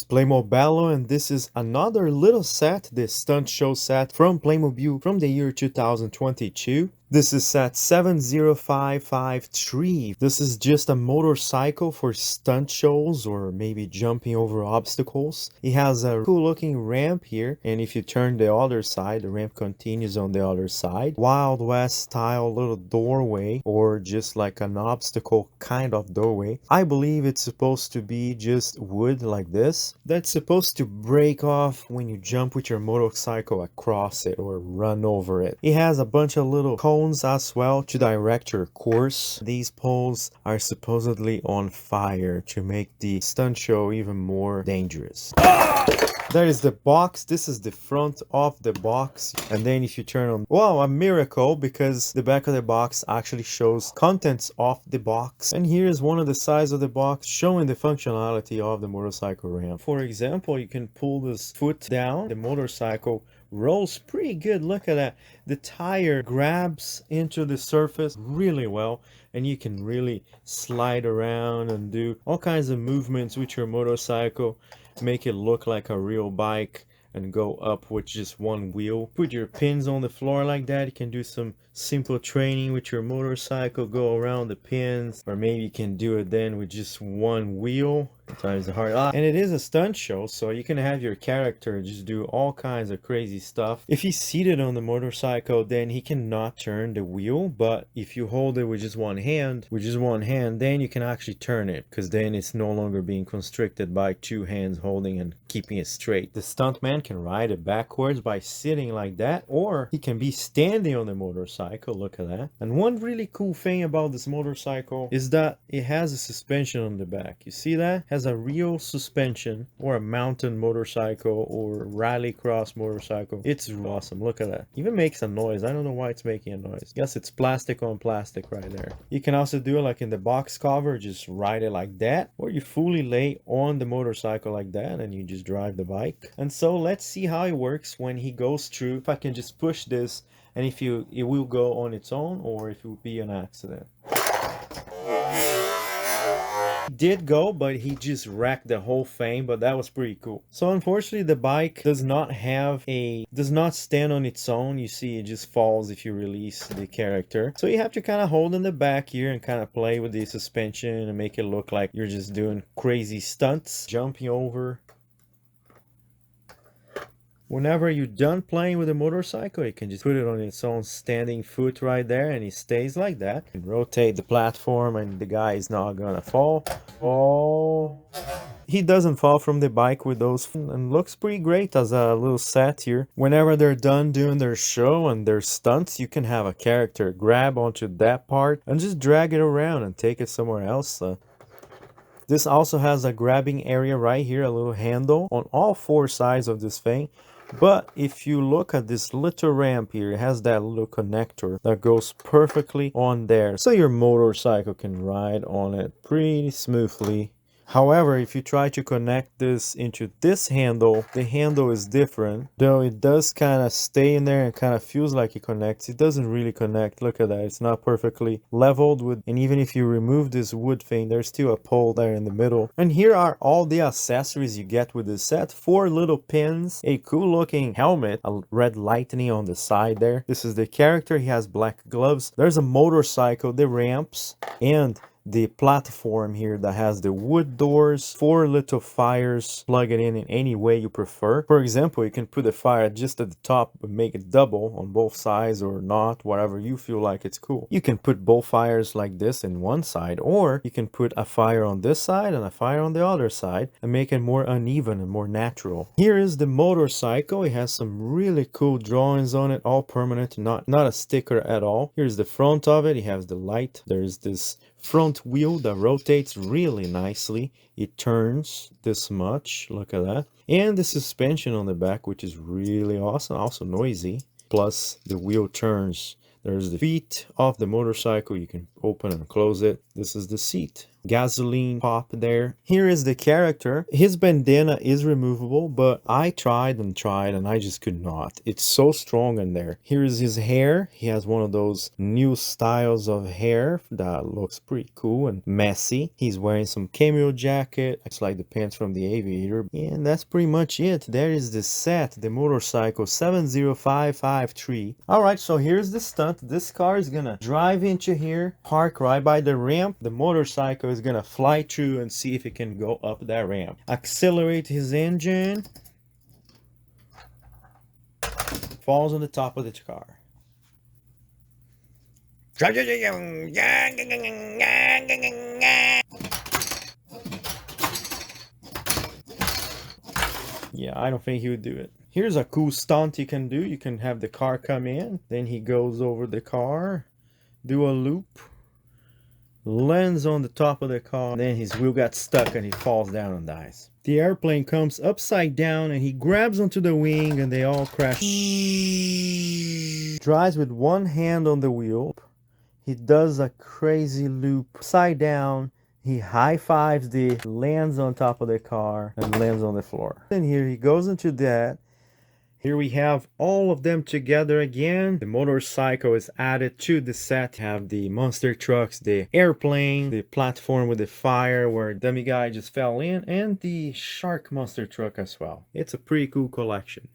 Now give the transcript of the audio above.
PlaymoBello, and this is another little set, this stunt show set from Playmobil from the year 2022. This is set 70553. This is just a motorcycle for stunt shows or maybe jumping over obstacles. It has a cool looking ramp here, and if you turn the other side, the ramp continues on the other side. Wild West style little doorway, or just like an obstacle kind of doorway. I believe it's supposed to be just wood like this. That's supposed to break off when you jump with your motorcycle across it or run over it. It has a bunch of little cones as well to direct your course. These poles are supposedly on fire to make the stunt show even more dangerous. There is the box. This is the front of the box, and then if you turn on, wow, a miracle, because the back of the box actually shows contents of the box. And here's one of the sides of the box showing the functionality of the motorcycle ramp. For example, you can pull this foot down, the motorcycle rolls pretty good. Look at that. The tire grabs into the surface really well, and you can really slide around and do all kinds of movements with your motorcycle, make it look like a real bike, and go up with just one wheel. Put your pins on the floor like that. You can do some simple training with your motorcycle, go around the pins, or maybe you can do it then with just one wheel. Sometimes it's hard. And it is a stunt show, so you can have your character just do all kinds of crazy stuff. If he's seated on the motorcycle, then he cannot turn the wheel, but if you hold it with just one hand, then you can actually turn it, because then it's no longer being constricted by two hands holding and keeping it straight. The stuntman can ride it backwards by sitting like that, or he can be standing on the motorcycle. Look at that. And one really cool thing about this motorcycle is that it has a suspension on the back. You see that? It has a real suspension, or a mountain motorcycle or rallycross motorcycle. It's awesome. Look at that. Even makes a noise. I don't know why it's making a noise. Yes, it's plastic on plastic right there. You can also do it like in the box cover, just ride it like that, or you fully lay on the motorcycle like that and you just drive the bike. And so let's see how it works when he goes through. If I can just push this, and if it will go on its own, or if it will be an accident. He did go, but he just wrecked the whole thing, but that was pretty cool. So unfortunately, the bike does not stand on its own. You see, it just falls if you release the character. So you have to kind of hold in the back here and kind of play with the suspension and make it look like you're just doing crazy stunts, jumping over. Whenever you're done playing with a motorcycle, you can just put it on its own standing foot right there, and it stays like that. You can rotate the platform and the guy is not gonna fall. Oh, he doesn't fall from the bike with those, and looks pretty great as a little set here. Whenever they're done doing their show and their stunts, you can have a character grab onto that part and just drag it around and take it somewhere else. This also has a grabbing area right here, a little handle on all four sides of this thing. But if you look at this little ramp here, it has that little connector that goes perfectly on there, so your motorcycle can ride on it pretty smoothly. However, if you try to connect this into this handle, the handle is different. Though it does kind of stay in there and kind of feels like it connects, it doesn't really connect. Look at that. It's not perfectly leveled with, and even if you remove this wood thing, there's still a pole there in the middle. And here are all the accessories you get with this set. 4 little pins, a cool looking helmet, a red lightning on the side there. This is the character. He has black gloves. There's a motorcycle, the ramps, and the platform here that has the wood doors, 4 little fires. Plug it in any way you prefer. For example, you can put the fire just at the top but make it double on both sides, or not, whatever you feel like it's cool. You can put both fires like this in one side, or you can put a fire on this side and a fire on the other side and make it more uneven and more natural. Here is the motorcycle. It has some really cool drawings on it, all permanent, not a sticker at all. Here's the front of it. It has the light. There's this front wheel that rotates really nicely. It turns this much. Look at that. And the suspension on the back, which is really awesome, also noisy. Plus the wheel turns. There's the feet of the motorcycle. You can open and close it. This is the seat. gasoline pop there. Here is the character. His bandana is removable, but I tried and I just could not. It's so strong in there. Here is his hair. He has one of those new styles of hair that looks pretty cool and messy. He's wearing some cameo jacket. It's like the pants from the aviator. And that's pretty much it. There is the set, the motorcycle 70553. Alright, so here's the stunt. This car is gonna drive into here, park right by the ramp. The motorcycle is gonna fly through and see if it can go up that ramp. Accelerate his engine. Falls on the top of the car. Yeah, I don't think he would do it. Here's a cool stunt you can do. You can have the car come in, then he goes over the car, do a loop, lands on the top of the car, then his wheel got stuck and he falls down and dies. The airplane comes upside down and he grabs onto the wing and they all crash. Drives with one hand on the wheel. He does a crazy loop upside down. He high-fives lands on top of the car and lands on the floor. Then here he goes into that. Here we have all of them together again. The motorcycle is added to the set. Have the monster trucks, the airplane, the platform with the fire where dummy guy just fell in, and the shark monster truck as well. It's a pretty cool collection.